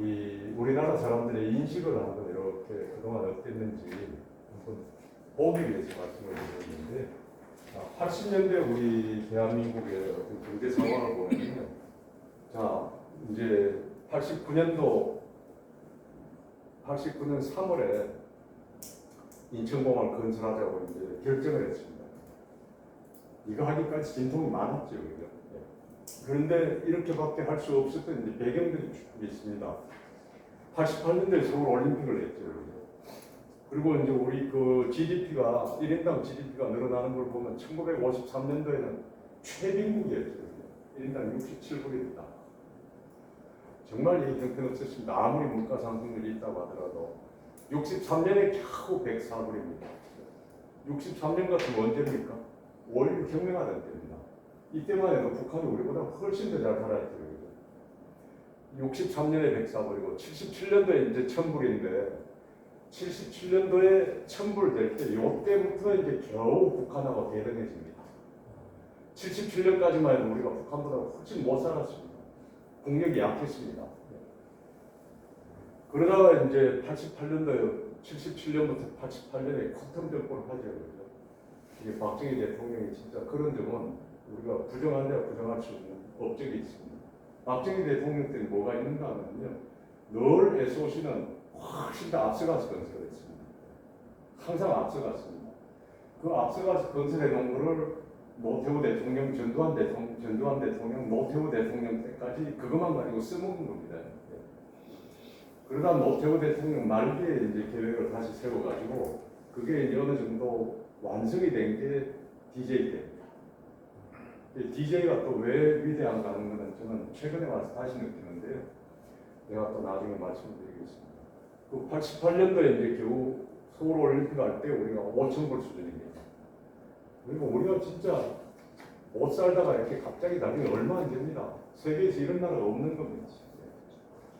이 우리나라 사람들의 인식을 한번 이렇게 그동안 어땠는지 한번 보기 위해서 말씀을 드렸는데, 80년대 우리 대한민국의 어떤 경제 상황을 보면요, 자 이제 89년 3월에 인천공항을 건설하자고 이제 결정을 했습니다. 이거 하기까지 진통이 많았죠, 그죠? 그런데 이렇게밖에 할 수 없었던 이제 배경들이 있습니다. 88년도에 서울 올림픽을 했죠. 그리고 이제 우리 그 GDP가 1인당 GDP가 늘어나는 걸 보면 1953년도에는 최빈국이었죠. 1인당 67불입니다. 정말 이 형편없었습니다. 아무리 물가 상승률이 있다고 하더라도 63년에 겨우 104불입니다. 63년 같은 언제입니까? 월 혁명하던 때입니다. 이때만 해도 북한이 우리보다 훨씬 더 잘 살아있죠. 63년에 104불이고 77년도에 이제 1000불인데 77년도에 1000불 될 때 이때부터 이제 겨우 북한하고 대등해집니다. 77년까지만 해도 우리가 북한보다 훨씬 못 살았습니다. 국력이 약했습니다. 그러다가 이제 77년부터 88년에 커튼 정권을 하죠. 이게 박정희 대통령이 진짜 그런 점은 우리가 부정한데 부정할 수 없는 업적이 있습니다. 박정희 대통령 때는 뭐가 있는가 하면요, 늘 SOC는 훨씬 더 앞서가서 건설했습니다. 항상 앞서갔습니다. 그 앞서가서 건설해 놓은 거를 노태우 대통령, 전두환 대통령, 노태우 대통령 때까지 그것만 가지고 써먹은 겁니다. 그러다 노태우 대통령 말기에 이제 계획을 다시 세워가지고 그게 이제 어느 정도 완성이 된 게 DJ 때입니다. DJ가 또 왜 위대한가 하는 것은 저는 최근에 와서 다시 느끼는데요. 제가 또 나중에 말씀드리겠습니다. 그 88년도에 이제 겨우 서울 올림픽 할 때 우리가 5,000불 수준입니다. 그리고 우리가 진짜 못 살다가 이렇게 갑자기 나중에 얼마 안 됩니다. 세계에서 이런 나라가 없는 겁니다.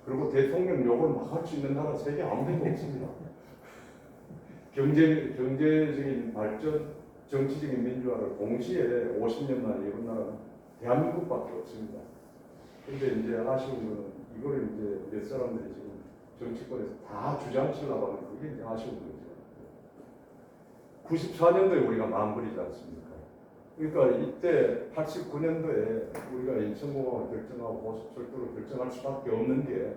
그리고 대통령 욕을 막 할 수 있는 나라 세계 아무데도 없습니다. 경제적인 발전, 정치적인 민주화를 동시에 50년 만에 이룬 나라는 대한민국밖에 없습니다. 근데 이제 아쉬운 거는 이거를 이제 몇 사람들이 지금 정치권에서 다 주장치려고 하는 그게 이제 아쉬운 거죠. 94년도에 우리가 만불이지 않습니까? 그러니까 이때 89년도에 우리가 인천공항을 결정하고 고속철도를 결정할 수밖에 없는 게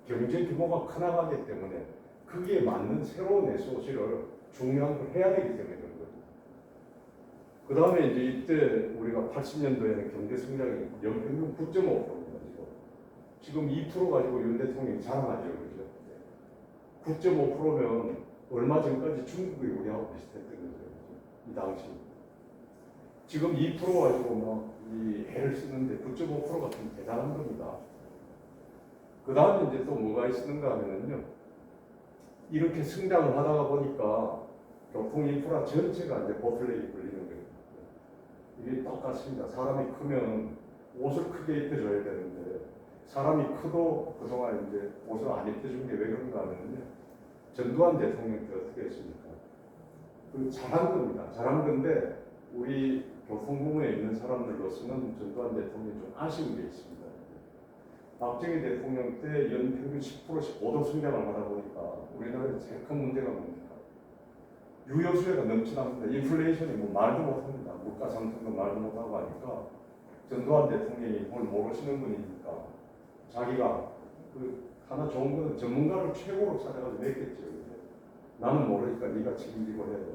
경제 규모가 커나가기 때문에 거기에 맞는 새로운 SOC를 중요한 걸 해야 되기 때문에 그런 거죠. 그 다음에 이제 이때 우리가 80년도에는 경제 성장이 연평균 9.5%입니다. 지금 2% 가지고 윤 대통령이 자랑하죠. 그죠? 9.5%면 얼마 전까지 중국이 우리하고 비슷했던 거죠. 이 당시. 지금 2% 가지고 이 해를 쓰는데 9.5%가 좀 대단한 겁니다. 그 다음에 이제 또 뭐가 있는가 하면요, 이렇게 성장을 하다가 보니까 교통 인프라 전체가 이제 보틀렉이 걸리는 거예요. 이게 똑같습니다. 사람이 크면 옷을 크게 입혀줘야 되는데 사람이 커도 그동안 이제 옷을 안 입혀준 게 왜 그런가 하면요, 전두환 대통령 때 어떻게 했습니까? 그 잘한 겁니다. 잘한 건데 우리 교통부문에 있는 사람들로서는 전두환 대통령이 좀 아쉬운 게 있습니다. 박정희 대통령 때 연평균 10%씩 5도 성장을 하다 보니까 우리나라에 제일 큰 문제가 뭡니까? 유효수요가 넘쳐납니다. 인플레이션이 뭐 말도 못합니다. 물가 상승도 말도 못하고 하니까 전두환 대통령이 뭘 모르시는 분이니까 자기가 그 하나 좋은 거는 전문가를 최고로 찾아가서 냈겠죠. 나는 모르니까 네가 책임지고 해야 돼.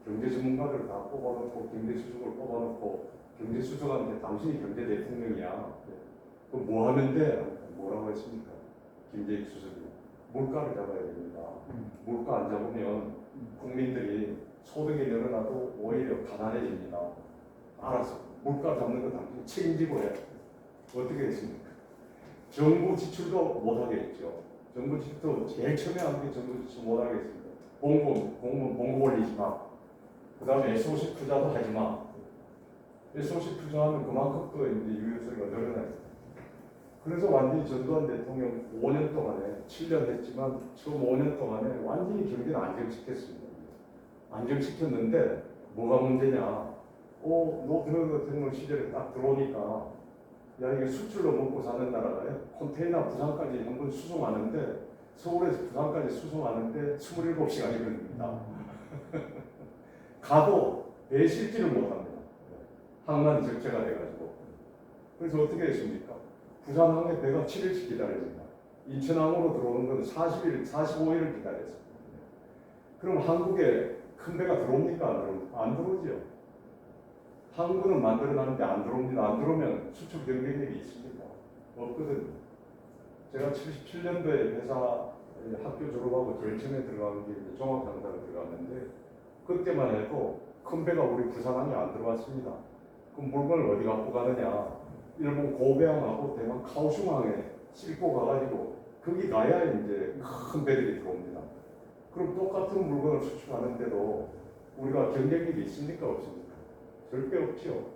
경제 전문가들을 다 뽑아놓고 경제수석을 뽑아놓고 경제수석한테 당신이 경제 대통령이야. 그럼 뭐 하면 돼? 뭐라고 했습니까? 김재익 수석이 물가를 잡아야 됩니다. 물가 안 잡으면 국민들이 소득이 늘어나도 오히려 가난해집니다. 알았어. 물가 잡는 거 당신이 책임지고 해. 어떻게 했습니까? 정부 지출도 못하게 했죠. 정부 지출도 제일 처음에 하는 게 정부 지출 못하게 했습니다. 공무원 봉급 올리지 마. 그 다음에 SOC 투자도 하지 마. SOC 투자하면 그만큼 또 이제 유효성이 늘어나요. 그래서 완전히 전두환 대통령 5년 동안에 7년 했지만 처음 5년 동안에 완전히 경기를 안정시켰습니다. 안정시켰는데 뭐가 문제냐? 노태우 대통령 시절에 딱 들어오니까 야 이게 수출로 먹고 사는 나라가요. 컨테이너 부산까지 한 번 수송하는데 서울에서 부산까지 수송하는데 27시간이 걸립니다. 가도 배 실지를 못합니다. 항만 적체가 돼가지고. 그래서 어떻게 했습니까? 부산항에 배가 7일씩 기다립니다. 인천항으로 들어오는 건 40일, 45일을 기다렸습니다. 그럼 한국에 큰 배가 들어옵니까? 안 들어옵니까? 안 들어오죠. 항구는 만들어놨는데 안 들어옵니다. 안 들어오면 수출 경쟁력이 있습니까? 없거든요. 제가 77년도에 회사 학교 졸업하고 제일 처음에 들어간 게 종합장사로 들어갔는데 그때만 해도 큰 배가 우리 부산항에 안 들어왔습니다. 그럼 물건을 어디 갖고 가느냐? 일본 고베항하고 대만 카오슝항에 싣고 가가지고 거기 가야 이제 큰 배들이 들어옵니다. 그럼 똑같은 물건을 수출하는데도 우리가 경쟁력이 있습니까? 없습니까? 절대 없죠.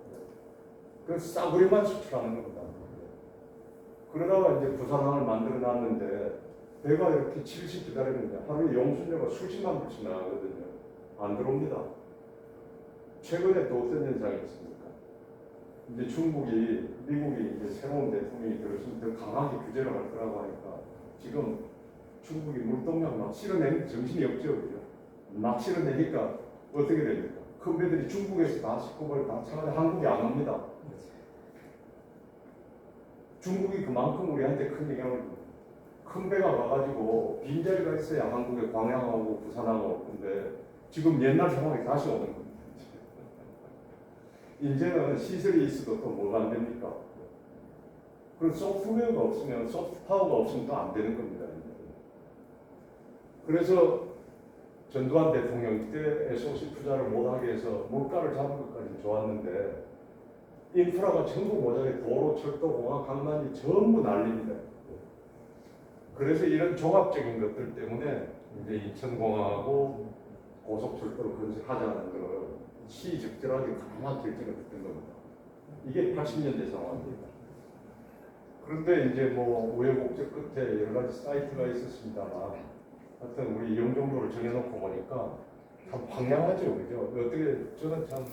그래서 싸구려만 수출하는 겁니다. 그러다가 이제 부산항을 만들어 놨는데 배가 이렇게 7시 기다리는데 하루에 용순료가 수십만 불씩 나가거든요. 안 들어옵니다. 최근에 또 어떤 현상이 있습니까? 이제 중국이, 미국이 이제 새로운 대통령이 들어서면 더 강하게 규제를 할 거라고 하니까 지금 중국이 물동량 막 실어내는 정신이 없죠. 그죠? 막 실어내니까 어떻게 됩니까? 큰 배들이 중국에서 다 싣고 다 차가지고 한국에 안 옵니다. 중국이 그만큼 우리한테 큰 영향을 줍니다. 큰 배가 와가지고 빈자리가 있어야 한국에 광양하고 부산하고 근데 지금 옛날 상황이 다시 오는 겁니다. 이제는 시설이 있어도 또 뭐가 안 됩니까? 그리고 소프트웨어가 없으면 소프트 파워가 없으면 또 안 되는 겁니다. 그래서 전두환 대통령 때 SOC 투자를 못하게 해서 물가를 잡은 것까지 좋았는데 인프라가 전부 모자라게 도로, 철도, 공항, 강만이 전부 난립니다. 그래서 이런 종합적인 것들 때문에 이제 인천공항하고 고속철도를 건설하자는 것을 시적절하게 강한 결정을 했던 겁니다. 이게 80년대 상황입니다. 그런데 이제 뭐 우여곡절 끝에 여러 가지 사이트가 있었습니다만 하여튼 우리 영종도를 정해놓고 보니까 참 황량하죠. 그죠? 어떻게 저는 참